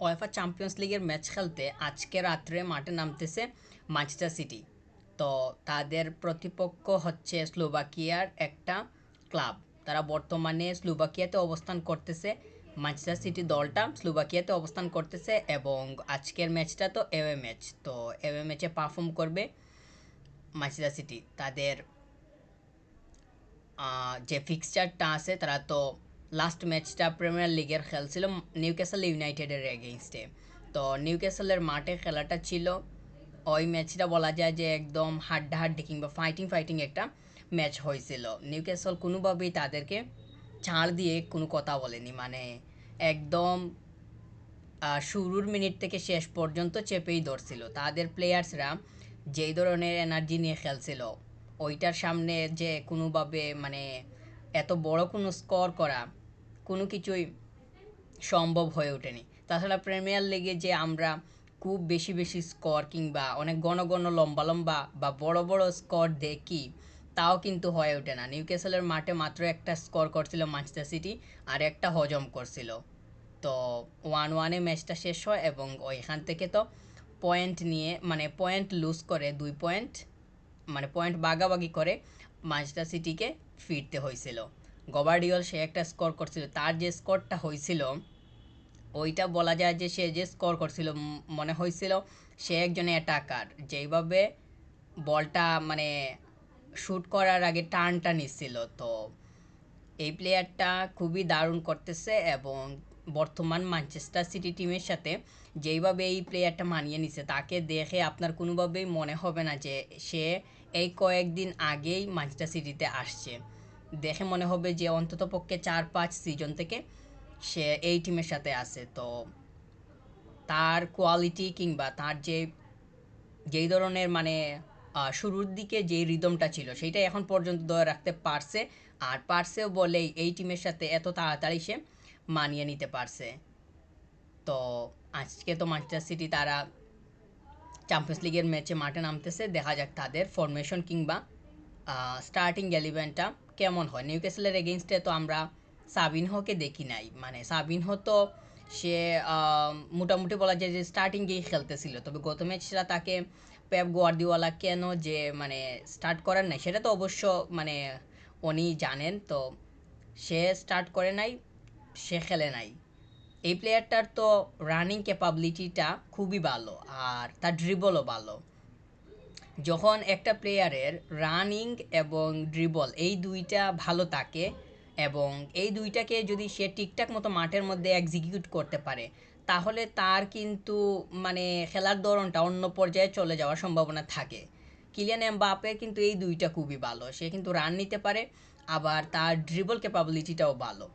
UEFA champions লিগের match খেলতে আজকে রাত্রে মাঠে নামতেছে ম্যানচেস্টার সিটি। তো তাদের প্রতিপক্ষ হচ্ছে স্লোভাকিয়ার একটা ক্লাব। তারা বর্তমানে স্লোভাকিয়াতে অবস্থান করতেছে। ম্যানচেস্টার সিটি দলটা স্লোভাকিয়াতে অবস্থান করতেছে এবং আজকের ম্যাচটা তো এওয়ে ম্যাচ। তো এওয়ে ম্যাচে পারফর্ম করবে ম্যানচেস্টার সিটি। তাদের যে ফিক্সচারটা আছে, তারা তো লাস্ট ম্যাচটা প্রিমিয়ার লিগের খেলছিল নিউক্যাসল ইউনাইটেডের এগেইনস্টে। তো নিউক্যাসলের মাঠে খেলাটা ছিল, ওই ম্যাচটা বলা যায় যে একদম হাড্ডাহাড্ডি কিংবা ফাইটিং ফাইটিং একটা ম্যাচ হয়েছিল। নিউক্যাসল কোনোভাবেই তাদেরকে ছাড় দিয়ে কোনো কথা বলেনি, মানে একদম শুরুর মিনিট থেকে শেষ পর্যন্ত চেপেই ধরছিল। তাদের প্লেয়ার্সরা যেই ধরনের এনার্জি নিয়ে খেলছিল, ওইটার সামনে যে কোনোভাবে মানে এত বড় কোনো স্কোর করা কোনো কিছুই সম্ভব হয়ে ওঠেনি। তাছাড়া প্রিমিয়ার লিগে যে আমরা খুব বেশি বেশি স্কোর কিংবা অনেক ঘন ঘন লম্বা লম্বা বা বড় বড় স্কোর দেখি, তাও কিন্তু হয়ে ওঠে না। নিউক্যাসলের মাঠে মাত্র একটা স্কোর করছিল ম্যানচেস্টার সিটি, আর একটা হজম করছিল। তো 1-1 ম্যাচটা শেষ হয় এবং ওইখান থেকে তো পয়েন্ট নিয়ে মানে পয়েন্ট লুজ করে 2 পয়েন্ট, মানে পয়েন্ট ভাগাভাগি করে ম্যানচেস্টার সিটিকে ফিরতে হয়েছিল। গবার্ডিওল সে একটা স্কোর করছিল, তার যে স্কোরটা হয়েছিল ওইটা বলা যায় যে সে যে স্কোর করছিল মনে হয়েছিল সে একজন অ্যাটাকার। যেইভাবে বলটা মানে শ্যুট করার আগে টার্নটা নিচ্ছিল, তো এই প্লেয়ারটা খুবই দারুণ করতেছে এবং বর্তমান ম্যানচেস্টার সিটি টিমের সাথে যেইভাবে এই প্লেয়ারটা মানিয়ে নিছে, তাকে দেখে আপনার কোনোভাবেই মনে হবে না যে সে এই কয়েকদিন আগেই ম্যানচেস্টার সিটিতে আসছে। দেখে মনে হবে যে অন্তত পক্ষে 4-5 সিজন থেকে সে এই টিমের সাথে আছে। তো তার কোয়ালিটি কিংবা তার যেই ধরনের মানে শুরুর দিকে যেই রিদমটা ছিল সেইটা এখন পর্যন্ত ধরে রাখতে পারছে, আর পারছেও বলেই এই টিমের সাথে এত তাড়াতাড়ি সে মানিয়ে নিতে পারছে। তো আজকে তো ম্যানচেস্টার সিটি তারা চ্যাম্পিয়ন্স লিগের ম্যাচে মাঠে নামতেছে, দেখা যাক তাদের ফরমেশন কিংবা স্টার্টিং এলিভেনটা কেমন হয়। নিউক্যাসলের এগেনস্টে তো আমরা সাবিনহোকে দেখি নাই, মানে সাবিনহো তো সে মোটামুটি বলা যায় যে স্টার্টিংয়েই খেলতেছিল, তবে গত ম্যাচটা তাকে পেপ গোয়ার্দিওয়ালা কেন যে মানে স্টার্ট করার নাই সেটা তো অবশ্য মানে উনি জানেন। তো সে স্টার্ট করে নাই, সে খেলে নাই। এই প্লেয়ারটার তো রানিং ক্যাপাবিলিটিটা খুবই ভালো, আর তার ড্রিবলও ভালো। যখন একটা প্লেয়ারের রানিং এবং ড্রিবল এই দুইটা ভালো থাকে এবং এই দুইটাকে যদি সে ঠিকঠাক মতো মাঠের মধ্যে এক্সিকিউট করতে পারে, তাহলে তার কিন্তু মানে খেলার ধরনটা অন্য পর্যায়ে চলে যাওয়ার সম্ভাবনা থাকে। কিলিয়ান এমবাপ্পে কিন্তু এই দুইটা খুবই ভালো, সে কিন্তু রান নিতে পারে, আবার তার ড্রিবল ক্যাপাবিলিটিটাও ভালো।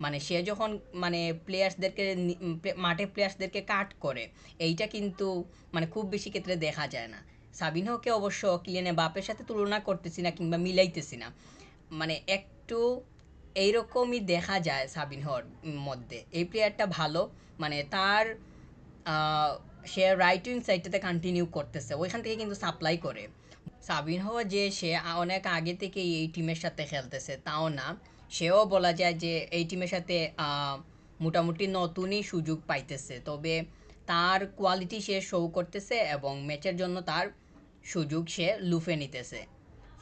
মানে সে যখন মানে প্লেয়ার্সদেরকে মাঠে প্লেয়ার্সদেরকে কাট করে, এইটা কিন্তু মানে খুব বেশি ক্ষেত্রে দেখা যায় না। সাবিনহোকে অবশ্য কিলিয়ান এমবাপ্পের সাথে তুলনা করতেছি না কিংবা মিলাইতেছি না, মানে একটু এইরকমই দেখা যায় সাবিনহোর মধ্যে। এই প্লেয়ারটা ভালো, মানে তার আহ, সে রাইট উইং সাইডটাতে কন্টিনিউ করতেছে, ওইখান থেকে কিন্তু সাপ্লাই করে। সাবিনহো যে সে অনেক আগে থেকে এই টিমের সাথে খেলতেছে তাও না, সেও বলা যায় যে এই টিমের সাথে মোটামুটি নতুনই সুযোগ পাইতেছে, তবে তার কোয়ালিটি সে শো করতেছে এবং ম্যাচের জন্য তার সুযোগ সে লুফে নিতেছে।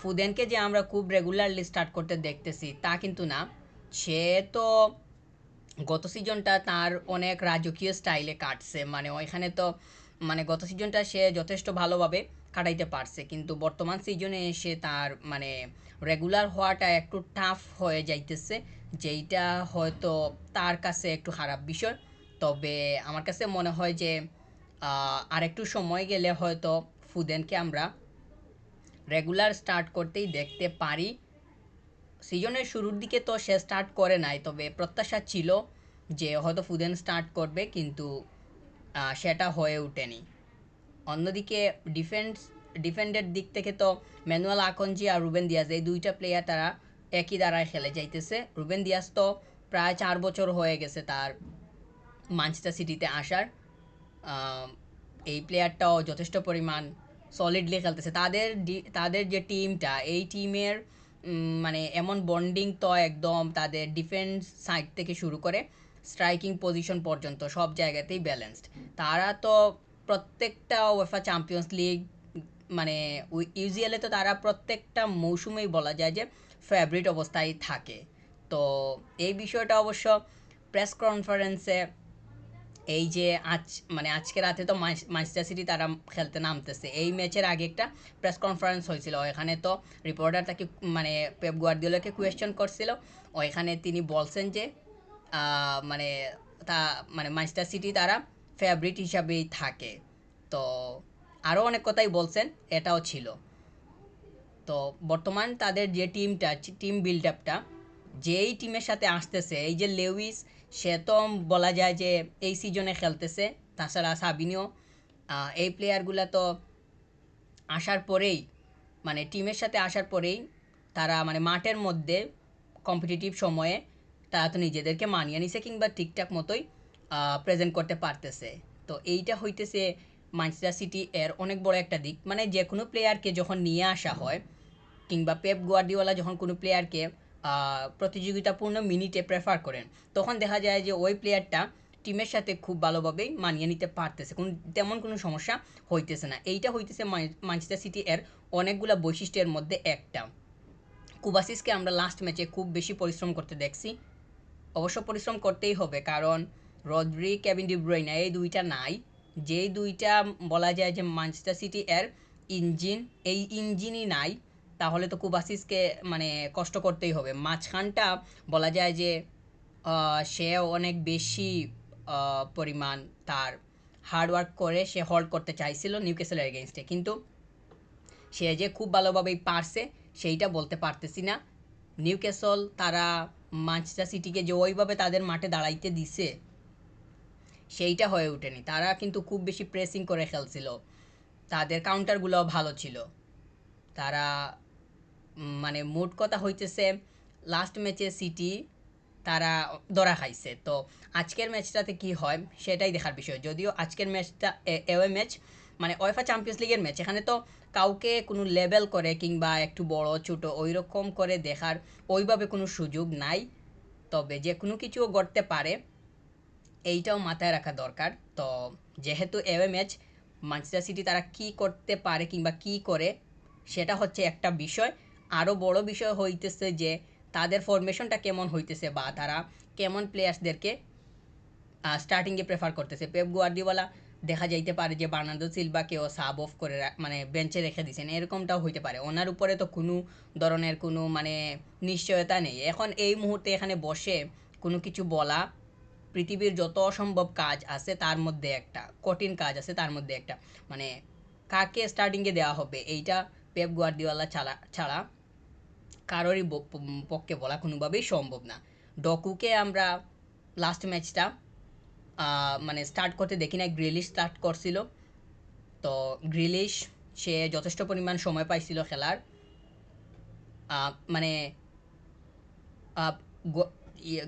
ফুদেনকে যে আমরা খুব রেগুলারলি স্টার্ট করতে দেখতেছি তা কিন্তু না। সে তো গত সিজনটা তার অনেক রাজকীয় স্টাইলে কাটছে, মানে ওইখানে তো মানে গত সিজনটা সে যথেষ্ট ভালোভাবে কাটাইতে পারছে, কিন্তু বর্তমান সিজনে এসে তার মানে রেগুলার হওয়াটা একটু টাফ হয়ে যাইতেছে, যেইটা হয়তো তার কাছে একটু খারাপ বিষয়। তবে আমার কাছে মনে হয় যে আরেকটু সময় গেলে হয়তো ফুদেনকে আমরা রেগুলার স্টার্ট করতেই দেখতে পারি। সিজনের শুরুর দিকে তো সে স্টার্ট করে নাই, তবে প্রত্যাশা ছিল যে হয়তো ফুদেন স্টার্ট করবে, কিন্তু সেটা হয়ে ওঠেনি। অন্যদিকে ডিফেন্স ডিফেন্ডের দিক থেকে তো ম্যানুয়াল আকনজি আর রুবেন দিয়াজ এই দুইটা প্লেয়ার তারা একই দ্বারায় খেলে যাইতেছে। রুবেন দিয়াজ তো প্রায় 4 বছর হয়ে গেছে তার ম্যানচেস্টার সিটিতে আসার। আহ, এই প্লেয়ারটাও যথেষ্ট পরিমাণ সলিডলি খেলতেছে। তাদের যে টিমটা, এই টিমের মানে এমন বন্ডিং তো একদম তাদের ডিফেন্স সাইড থেকে শুরু করে স্ট্রাইকিং পজিশন পর্যন্ত সব জায়গাতেই ব্যালেন্সড। তারা তো প্রত্যেকটা ওয়েফা চ্যাম্পিয়ন্স লিগ মানে ইউজিএলে তো তারা প্রত্যেকটা মৌসুমেই বলা যায় যে ফেভারিট অবস্থায় থাকে। তো এই বিষয়টা অবশ্য প্রেস কনফারেন্সে এই যে মানে আজকে রাতে তো ম্যানচেস্টার সিটি তারা খেলতে নামতেছে, এই ম্যাচের আগে একটা প্রেস কনফারেন্স হয়েছিল, এখানে তো রিপোর্টার তাকে মানে পেপ গুয়ার্দিওলাকে কোয়েশ্চেন করছিল। ওইখানে তিনি বলছেন যে মানে তা মানে ম্যানচেস্টার সিটি তারা ফেভারিট হিসাবেই থাকে। তো আরও অনেক কথাই বলছেন, এটাও ছিল। তো বর্তমান তাদের যে টিমটা, টিম বিল্ড আপটা যেই টিমের সাথে আসতেছে, এই যে লেউইস, সে তো বলা যায় যে এই সিজনে খেলতেছে, তাছাড়া সাবিনিও, এই প্লেয়ারগুলো তো আসার পরেই মানে টিমের সাথে আসার পরেই তারা মানে মাঠের মধ্যে কম্পিটিটিভ সময়ে তারা তো নিজেদেরকে মানিয়ে নিছে কিংবা ঠিকঠাক মতোই প্রেজেন্ট করতে পারতেছে। তো এইটা হইতেছে ম্যানচেস্টার সিটি এর অনেক বড় একটা দিক। মানে যে কোনো প্লেয়ারকে যখন নিয়ে আসা হয় কিংবা পেপ গুয়ার্দিওলা যখন কোনো প্লেয়ারকে প্রতিযোগিতাপূর্ণ মিনিটে প্রেফার করেন, তখন দেখা যায় যে ওই প্লেয়ারটা টিমের সাথে খুব ভালোভাবেই মানিয়ে নিতে পারতেছে, তেমন কোনো সমস্যা হইতেছে না। এইটা হইতেছে ম্যানচেস্টার সিটি এর অনেকগুলা বৈশিষ্ট্যের মধ্যে একটা। কুবাসিসকে আমরা লাস্ট ম্যাচে খুব বেশি পরিশ্রম করতে দেখছি। অবশ্য পরিশ্রম করতেই হবে, কারণ রদ্রি, কেভিন ডি ব্রুইনে এই দুইটা নাই, যেই দুইটা বলা যায় যে ম্যানচেস্টার সিটি এর ইঞ্জিন, এই ইঞ্জিনই নাই, তাহলে তো কুবাসিসকে মানে কষ্ট করতেই হবে। মাঝখানটা বলা যায় যে সে অনেক বেশি পরিমাণ তার হার্ডওয়ার্ক করে সে হোল্ড করতে চাইছিল নিউক্যাসলের এগেনস্টে, কিন্তু সে যে খুব ভালোভাবেই পারছে সেইটা বলতে পারতেছি না। নিউক্যাসল তারা ম্যানচেস্টার সিটিকে যে ওইভাবে তাদের মাঠে দাঁড়াইতে দিছে সেইটা হয়ে ওঠেনি। তারা কিন্তু খুব বেশি প্রেসিং করে খেলছিল, তাদের কাউন্টারগুলোও ভালো ছিল। তারা মানে মোট কথা হইতেছে লাস্ট ম্যাচে সিটি তারা ধরা খাইছে। তো আজকের ম্যাচটাতে কি হয় সেটাই দেখার বিষয়। যদিও আজকের ম্যাচটা এওয়ে ম্যাচ, মানে ওয়েফা চ্যাম্পিয়ন্স লিগের ম্যাচ, এখানে তো কাউকে কোনো লেভেল করে কিংবা একটু বড় ছোট ওই রকম করে দেখার ওইভাবে কোনো সুযোগ নাই। তবে যে কোনো কিছুও ঘটতে পারে, এইটাও মাথায় রাখা দরকার। তো যেহেতু এওয়ে ম্যাচ, ম্যানচেস্টার সিটি তারা কি করতে পারে কিংবা কি করে সেটা হচ্ছে একটা বিষয়। আরও বড় বিষয় হইতেছে যে তাদের ফরমেশনটা কেমন হইতেছে বা তারা কেমন প্লেয়ার্সদেরকে স্টার্টিংয়ে প্রেফার করতেছে। পেপ গুয়ার্দিওলা দেখা যাইতে পারে যে বার্নার্ডো সিলভাকেও সাব অফ করে মানে বেঞ্চে রেখে দিয়েছেন, এরকমটাও হইতে পারে। ওনার উপরে তো কোনো ধরনের কোনো মানে নিশ্চয়তা নেই এখন এই মুহূর্তে এখানে বসে কোনো কিছু বলা। পৃথিবীর যত অসম্ভব কাজ আছে তার মধ্যে একটা, কঠিন কাজ আছে তার মধ্যে একটা, মানে কাকে স্টার্টিংয়ে দেওয়া হবে এইটা পেপ গুয়ার্দিওলা ছাড়া কারোরই পক্ষে বলা কোনোভাবেই সম্ভব না। ডকুকে আমরা লাস্ট ম্যাচটা মানে স্টার্ট করতে দেখি না, গ্রিলিশ স্টার্ট করছিল। তো গ্রিলিশ সে যথেষ্ট পরিমাণ সময় পাইছিল খেলার। মানে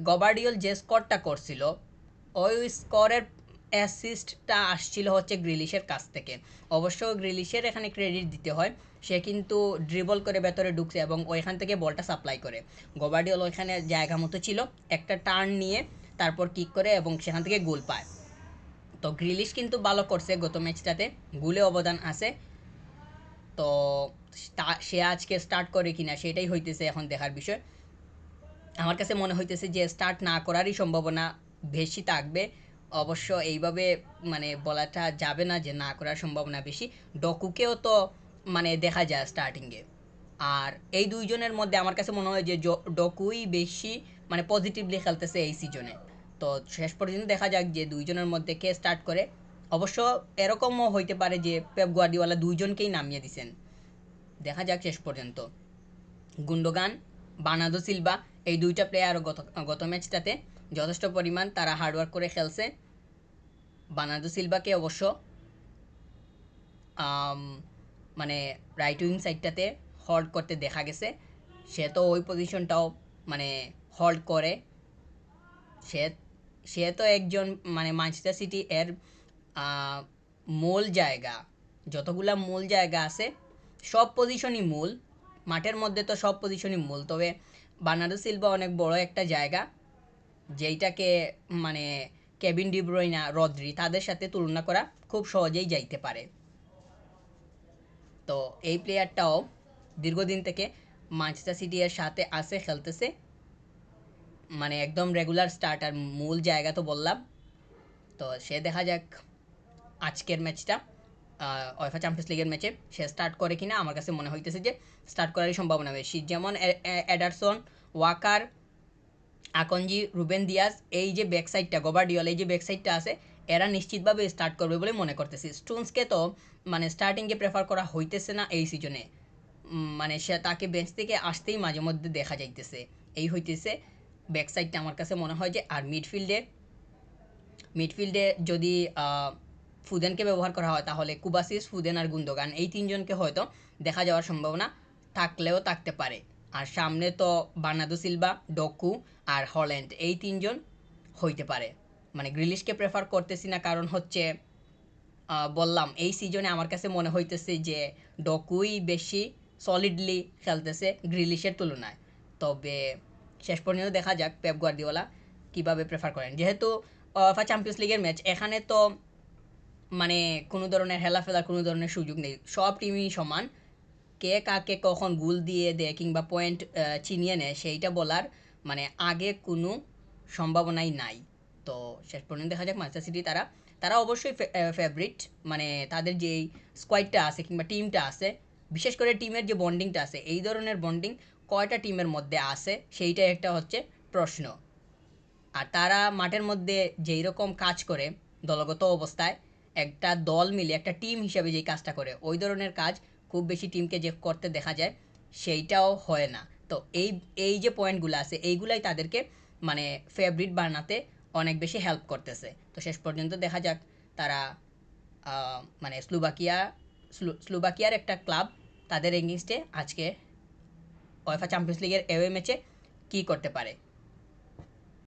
গবার্ডিওল যে স্কোরটা করছিল ওই স্কোরের অ্যাসিস্টটা আসছিল হচ্ছে গ্রিলিশের কাছ থেকে। অবশ্য গ্রিলিশের এখানে ক্রেডিট দিতে হয়, সে কিন্তু ড্রিবল করে ভেতরে ঢুকছে এবং ওইখান থেকে বলটা সাপ্লাই করে। গবার্ডিওল ওইখানে জায়গা মতো ছিল, একটা টার্ন নিয়ে তারপর কিক করে এবং সেখান থেকে গোল পায়। তো গ্রিলিশ কিন্তু ভালো করছে গত ম্যাচটাতে, গোলে অবদান আছে। তো সে আজকে স্টার্ট করে কিনা সেটাই হইতেছে এখন দেখার বিষয়। আমার কাছে মনে হইতেছে যে স্টার্ট না করারই সম্ভাবনা বেশি থাকবে। অবশ্য এইভাবে মানে বলাটা যাবে না যে না করার সম্ভাবনা বেশি। ডকুকেও তো মানে দেখা যায় স্টার্টিংয়ে। আর এই দুইজনের মধ্যে আমার কাছে মনে হয় যে ডকুই বেশি মানে পজিটিভলি খেলতেছে এই সিজনে। তো শেষ পর্যন্ত দেখা যাক যে দুইজনের মধ্যে কে স্টার্ট করে। অবশ্য এরকমও হইতে পারে যে পেপ গুয়ার্দিওলা দুইজনকেই নামিয়ে দিছেন, দেখা যাক শেষ পর্যন্ত। গুন্ডোগান, বার্নার্ডো সিলভা, এই দুইটা প্লেয়ার গত গত ম্যাচটাতে যথেষ্ট পরিমাণ তারা হার্ডওয়ার্ক করে খেলছে। বার্নার্ডো সিলভাকে অবশ্য মানে রাইট উইং সাইডটাতে হোল্ড করতে দেখা গেছে, সে তো ওই পজিশনটাও মানে হোল্ড করে। সে সে তো একজন মানে ম্যানচেস্টার সিটি এর মূল জায়গা, যতগুলা মূল জায়গা আছে সব পজিশনই মূল, মাঠের মধ্যে তো সব পজিশনই মূল, তবে বার্নার্ডো সিলভা অনেক বড় একটা জায়গা। যেইটাকে মানে কেভিন ডি ব্রুইনা, রদ্রি তাদের সাথে তুলনা করা খুব সহজেই যাইতে পারে। তো এই প্লেয়ারটাও দীর্ঘদিন থেকে ম্যানচেস্টার সিটি এর সাথে আসে, খেলতেছে, মানে একদম রেগুলার স্টার্টার, মূল জায়গা তো বললাম। তো সে দেখা যাক আজকের ম্যাচটা ওয়েফা চ্যাম্পিয়ন্স লিগের ম্যাচে সে স্টার্ট করে কিনা। আমার কাছে মনে হইতেছে যে স্টার্ট করারই সম্ভাবনা বেশি। যেমন এডারসন, ওয়াকার, আকনজি, রুবেন দিয়াজ, এই যে ব্যাক সাইডটা, গবার্ডিওল এই যে ব্যাক সাইডটা আছে, এরা নিশ্চিতভাবে স্টার্ট করবে বলে মনে করতেছি। স্টোনসকে তো মানে স্টার্টিংয়ে প্রেফার করা হইতেছে না এই সিজনে, মানে সে তাকে বেঞ্চ থেকে আসতেই মাঝে মধ্যে দেখা যাইতেছে। এই হইতেছে ব্যাক সাইডটা আমার কাছে মনে হয় যে। আর মিডফিল্ডে যদি ফুদেনকে ব্যবহার করা হয় তাহলে কুবাসিস, ফুদেন আর গুন্দোগান এই তিনজনকে হয়তো দেখা যাওয়ার সম্ভাবনা থাকলেও থাকতে পারে। আর সামনে তো বার্নার্দো সিলভা, ডকু আর হল্যান্ড এই তিনজন হইতে পারে। মানে গ্রিলিশকে প্রেফার করতেছি না, কারণ হচ্ছে বললাম এই সিজনে আমার কাছে মনে হইতেছে যে ডকুই বেশি সলিডলি খেলতেছে গ্রিলিশের তুলনায়। তবে শেষ পর্যন্ত দেখা যাক পেপ গার্দিওলা কিভাবে প্রেফার করেন। যেহেতু চ্যাম্পিয়ন্স লিগের ম্যাচ, এখানে তো মানে কোনো ধরনের হেলাফেলার কোনো ধরনের সুযোগ নেই, সব টিমই সমান। কে কাকে কখন গোল দিয়ে দেয় কিংবা পয়েন্ট ছিনিয়ে নেয় সেইটা বলার মানে আগে কোনো সম্ভাবনাই নাই। তো শেষ পর্যন্ত দেখা যাক ম্যানচেস্টার সিটি তারা তারা অবশ্যই ফেভারিট। মানে তাদের যেই স্কোয়াডটা আছে কিংবা টিমটা আছে, বিশেষ করে টিমের যে বন্ডিংটা আছে, এই ধরনের বন্ডিং কয়টা টিমের মধ্যে আছে সেইটাই একটা হচ্ছে প্রশ্ন। আর তারা মাঠের মধ্যে যেই রকম কাজ করে দলগত অবস্থায়, একটা দল মিলে একটা টিম হিসেবে যেই কাজটা করে, ওই ধরনের কাজ খুব বেশি টিমকে যে করতে দেখা যায় সেইটাও হয় না। তো এই এই যে পয়েন্টগুলো আছে এইগুলাই তাদেরকে মানে ফেভারিট বানাতে অনেক বেশি হেল্প করতেছে। তো শেষ পর্যন্ত দেখা যাক তারা মানে স্লোভাকিয়ার একটা ক্লাব, তাদের এগেইনস্টে আজকে ওয়েফা চ্যাম্পিয়ন্স লিগের অ্যাওয়ে ম্যাচে কী করতে পারে।